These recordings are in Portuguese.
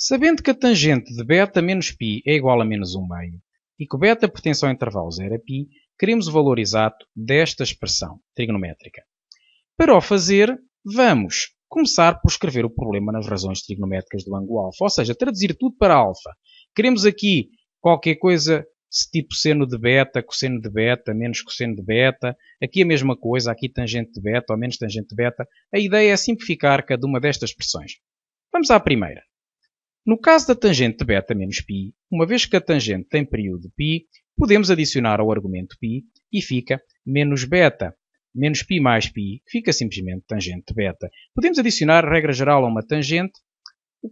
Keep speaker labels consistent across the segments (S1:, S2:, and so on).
S1: Sabendo que a tangente de beta menos π é igual a menos 1/2 e que o beta pertence ao intervalo 0 a π, queremos o valor exato desta expressão trigonométrica. Para o fazer, vamos começar por escrever o problema nas razões trigonométricas do ângulo alfa, ou seja, traduzir tudo para alfa. Queremos aqui qualquer coisa tipo seno de beta, cosseno de beta, menos cosseno de beta. Aqui a mesma coisa, aqui tangente de beta ou menos tangente de beta. A ideia é simplificar cada uma destas expressões. Vamos à primeira. No caso da tangente de beta menos π, uma vez que a tangente tem período π, podemos adicionar ao argumento π e fica menos beta menos π mais π, que fica simplesmente tangente de beta. Podemos adicionar, regra geral, a uma tangente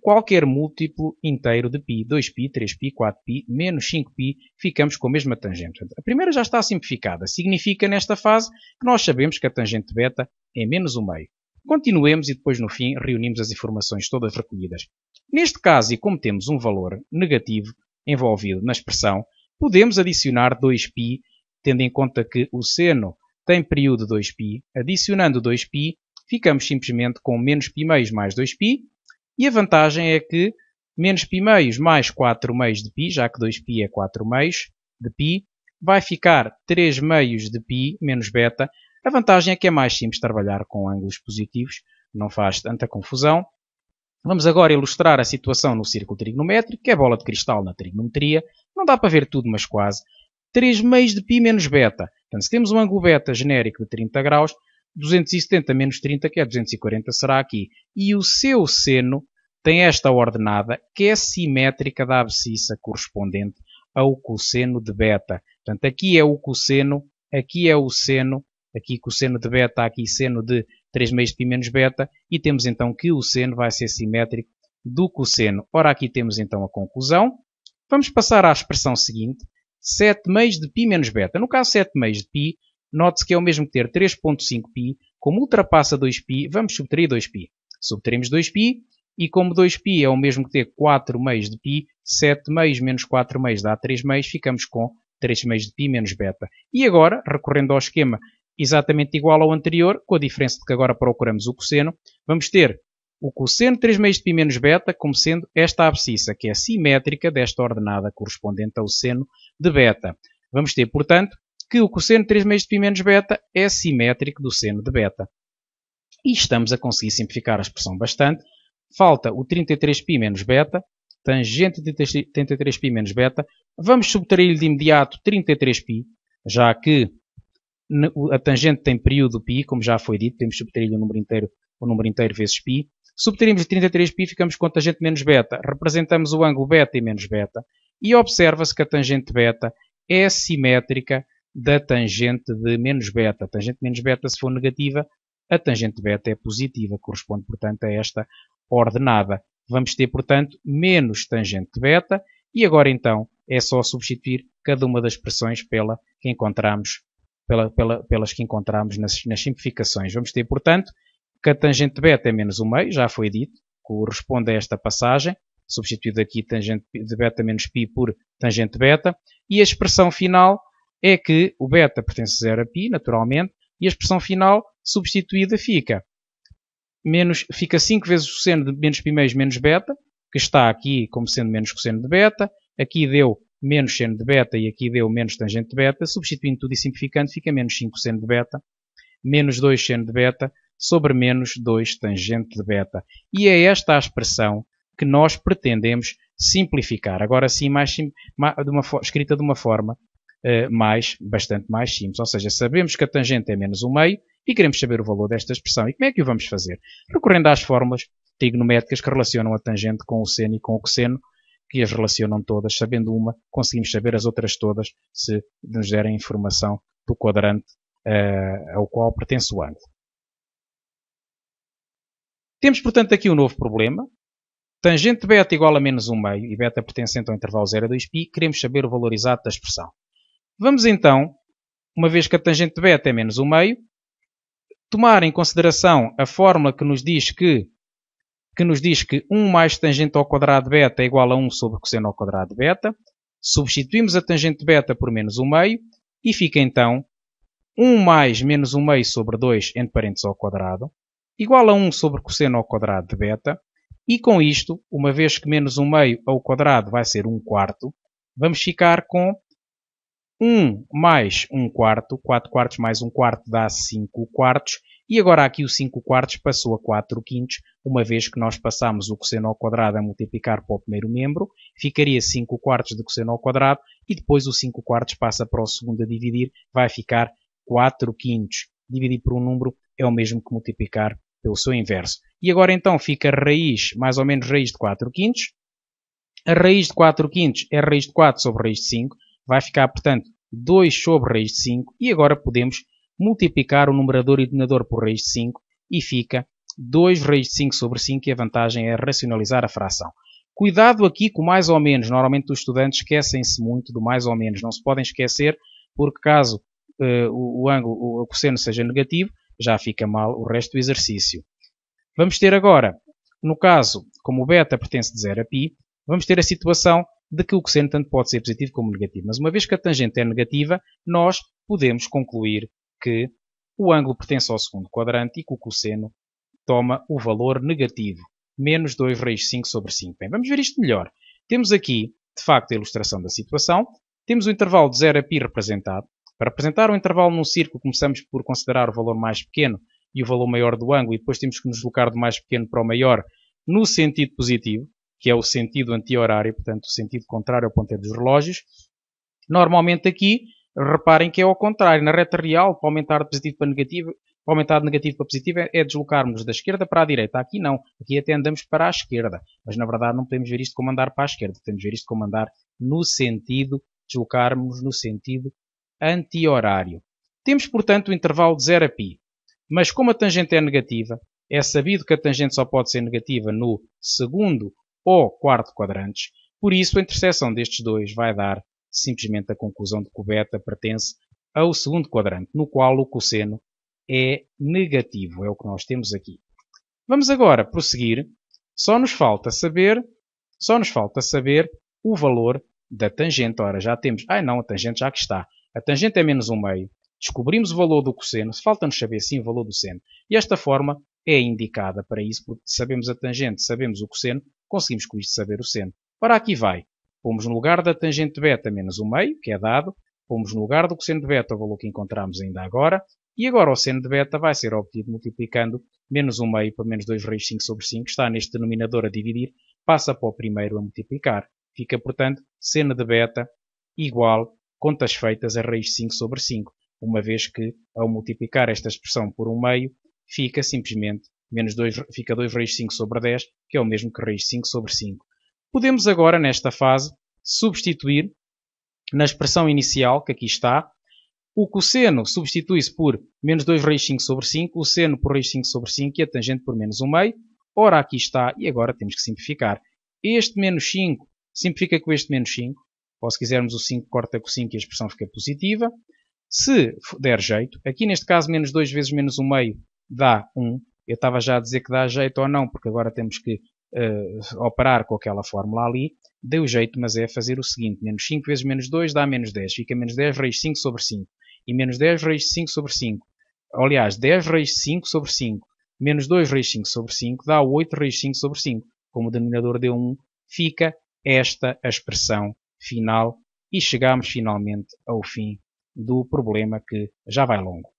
S1: qualquer múltiplo inteiro de π, 2π, 3π, 4π, menos 5π, ficamos com a mesma tangente. A primeira já está simplificada. Significa, nesta fase, que nós sabemos que a tangente de beta é menos 1/2. Continuemos e depois, no fim, reunimos as informações todas recolhidas. Neste caso, e como temos um valor negativo envolvido na expressão, podemos adicionar 2π, tendo em conta que o seno tem período 2π. Adicionando 2π, ficamos simplesmente com menos π meios mais 2π, e a vantagem é que menos π meios mais 4 meios de π, já que 2π é 4 meios de π, vai ficar 3 meios de π menos beta. A vantagem é que é mais simples trabalhar com ângulos positivos, não faz tanta confusão. Vamos agora ilustrar a situação no círculo trigonométrico, que é bola de cristal na trigonometria. Não dá para ver tudo, mas quase. 3 meios de π menos beta. Portanto, se temos um ângulo beta genérico de 30 graus, 270 menos 30, que é 240, será aqui. E o seu seno tem esta ordenada, que é simétrica da abscissa correspondente ao cosseno de beta. Portanto, aqui é o cosseno, aqui é o seno, aqui cosseno de beta, aqui seno de 3 meios de π menos beta, e temos então que o seno vai ser simétrico do cosseno. Ora, aqui temos então a conclusão. Vamos passar à expressão seguinte, 7 meios de π menos beta. No caso 7 meios de π, note-se que é o mesmo que ter 3.5π, como ultrapassa 2π, vamos subtrair 2π. Subtraímos 2π, e como 2π é o mesmo que ter 4 meios de π, 7 meios menos 4 meios dá 3 meios, ficamos com 3 meios de π menos beta. E agora, recorrendo ao esquema exatamente igual ao anterior, com a diferença de que agora procuramos o cosseno, vamos ter o cosseno de 3 meios de π menos beta como sendo esta abscissa, que é simétrica desta ordenada correspondente ao seno de beta. Vamos ter, portanto, que o cosseno de 3 meios de π menos beta é simétrico do seno de beta. E estamos a conseguir simplificar a expressão bastante. Falta o 33π menos beta, tangente de 33π menos beta. Vamos subtrair de imediato 33π, já que a tangente tem período π, como já foi dito, temos subtrair o número inteiro vezes π. Subtraímos de 33π, ficamos com a tangente menos beta. Representamos o ângulo beta e menos beta. E observa-se que a tangente beta é simétrica da tangente de menos beta. A tangente de menos beta, se for negativa, a tangente beta é positiva, corresponde, portanto, a esta ordenada. Vamos ter, portanto, menos tangente beta, e agora, então, é só substituir cada uma das expressões pelas que encontramos nas simplificações. Vamos ter, portanto, que a tangente beta é menos 1/2, já foi dito, corresponde a esta passagem, substituído aqui tangente de beta menos π por tangente beta, e a expressão final é que o beta pertence a 0 a π, naturalmente, e a expressão final substituída fica 5 vezes o seno de menos π meios menos beta, que está aqui como sendo menos cosseno de beta, aqui deu menos seno de beta e aqui deu menos tangente de beta, substituindo tudo e simplificando, fica menos 5 seno de beta, menos 2 seno de beta, sobre menos 2 tangente de beta. E é esta a expressão que nós pretendemos simplificar. Agora sim, escrita de uma forma bastante mais simples. Ou seja, sabemos que a tangente é menos 1/2 e queremos saber o valor desta expressão. E como é que o vamos fazer? Recorrendo às fórmulas trigonométricas que relacionam a tangente com o seno e com o cosseno, que as relacionam todas. Sabendo uma, conseguimos saber as outras todas se nos derem informação do quadrante ao qual pertence o ângulo. Temos, portanto, aqui um novo problema. Tangente de beta igual a menos 1/2 e beta pertencente ao intervalo 0 a 2π. Queremos saber o valor exato da expressão. Vamos então, uma vez que a tangente de beta é menos 1/2, tomar em consideração a fórmula que nos diz que 1 mais tangente ao quadrado de beta é igual a 1 sobre cosseno ao quadrado de beta. Substituímos a tangente de beta por menos 1/2 e fica então 1 mais menos 1/2 sobre 2 entre parênteses ao quadrado igual a 1 sobre cosseno ao quadrado de beta. E com isto, uma vez que menos 1/2 ao quadrado vai ser 1/4, vamos ficar com 1 mais 1/4, 4/4 mais 1/4 dá 5/4, e agora aqui o 5/4 passou a 4/5, uma vez que nós passamos o cosseno ao quadrado a multiplicar para o primeiro membro, ficaria 5/4 de cosseno ao quadrado, e depois o 5/4 passa para o segundo a dividir, vai ficar 4/5. Dividir por um número é o mesmo que multiplicar pelo seu inverso. E agora então fica raiz, mais ou menos raiz de 4/5. A raiz de 4/5 é raiz de 4 sobre raiz de 5. Vai ficar, portanto, 2 sobre raiz de 5. E agora podemos multiplicar o numerador e o denominador por raiz de 5. E fica 2 raiz de 5 sobre 5. E a vantagem é racionalizar a fração. Cuidado aqui com mais ou menos. Normalmente os estudantes esquecem-se muito do mais ou menos. Não se podem esquecer, porque caso o cosseno seja negativo, já fica mal o resto do exercício. Vamos ter agora, no caso, como o beta pertence de 0 a π, vamos ter a situação de que o cosseno tanto pode ser positivo como negativo. Mas uma vez que a tangente é negativa, nós podemos concluir que o ângulo pertence ao segundo quadrante e que o cosseno toma o valor negativo, menos 2 raiz de 5 sobre 5. Bem, vamos ver isto melhor. Temos aqui, de facto, a ilustração da situação. Temos o intervalo de 0 a π representado. Para representar o intervalo num círculo, começamos por considerar o valor mais pequeno e o valor maior do ângulo, e depois temos que nos deslocar do mais pequeno para o maior no sentido positivo, que é o sentido anti-horário, portanto, o sentido contrário ao ponteiro dos relógios. Normalmente aqui, reparem que é ao contrário. Na reta real, para aumentar de positivo para negativo, para aumentar de negativo para positivo, é deslocarmos da esquerda para a direita. Aqui não. Aqui até andamos para a esquerda. Mas, na verdade, não podemos ver isto como andar para a esquerda. Podemos ver isto como andar no sentido, deslocarmos no sentido anti-horário. Temos, portanto, o intervalo de 0 a π. Mas como a tangente é negativa, é sabido que a tangente só pode ser negativa no segundo ou quarto quadrantes. Por isso, a interseção destes dois vai dar simplesmente a conclusão de que o beta pertence ao segundo quadrante, no qual o cosseno é negativo. É o que nós temos aqui. Vamos agora prosseguir. Só nos falta saber o valor da tangente. Ora, já temos... não, a tangente já aqui está. A tangente é menos 1/2. Descobrimos o valor do cosseno. Falta-nos saber, sim, o valor do seno. E esta forma é indicada para isso, porque sabemos a tangente, sabemos o cosseno, conseguimos com isto saber o seno. Ora, aqui vai. Pomos no lugar da tangente beta menos 1/2, que é dado. Pomos no lugar do cosseno de beta o valor que encontramos ainda agora. E agora o seno de beta vai ser obtido multiplicando menos 1/2 por menos 2 raiz de 5 sobre 5. Está neste denominador a dividir. Passa para o primeiro a multiplicar. Fica, portanto, seno de beta igual contas feitas a raiz de 5 sobre 5. Uma vez que, ao multiplicar esta expressão por 1/2, fica simplesmente fica 2 raiz de 5 sobre 10, que é o mesmo que raiz de 5 sobre 5. Podemos agora, nesta fase, substituir na expressão inicial, que aqui está, o cosseno substitui-se por menos 2 raiz de 5 sobre 5, o seno por raiz de 5 sobre 5 e a tangente por menos 1/2. Ora, aqui está, e agora temos que simplificar. Este menos 5 simplifica com este menos 5. Ou se quisermos o 5 corta com 5 e a expressão fica positiva. Se der jeito, aqui neste caso menos 2 vezes menos 1/2 dá 1. Eu estava já a dizer que dá jeito ou não, porque agora temos que operar com aquela fórmula ali. Deu jeito, mas é fazer o seguinte. Menos 5 vezes menos 2 dá menos 10. Fica menos 10 raiz de 5 sobre 5. E menos 10 raiz de 5 sobre 5. Aliás, 10 raiz de 5 sobre 5. Menos 2 raiz de 5 sobre 5 dá 8 raiz de 5 sobre 5. Como o denominador deu 1, fica esta a expressão final. E chegamos finalmente ao fim do problema, que já vai longo.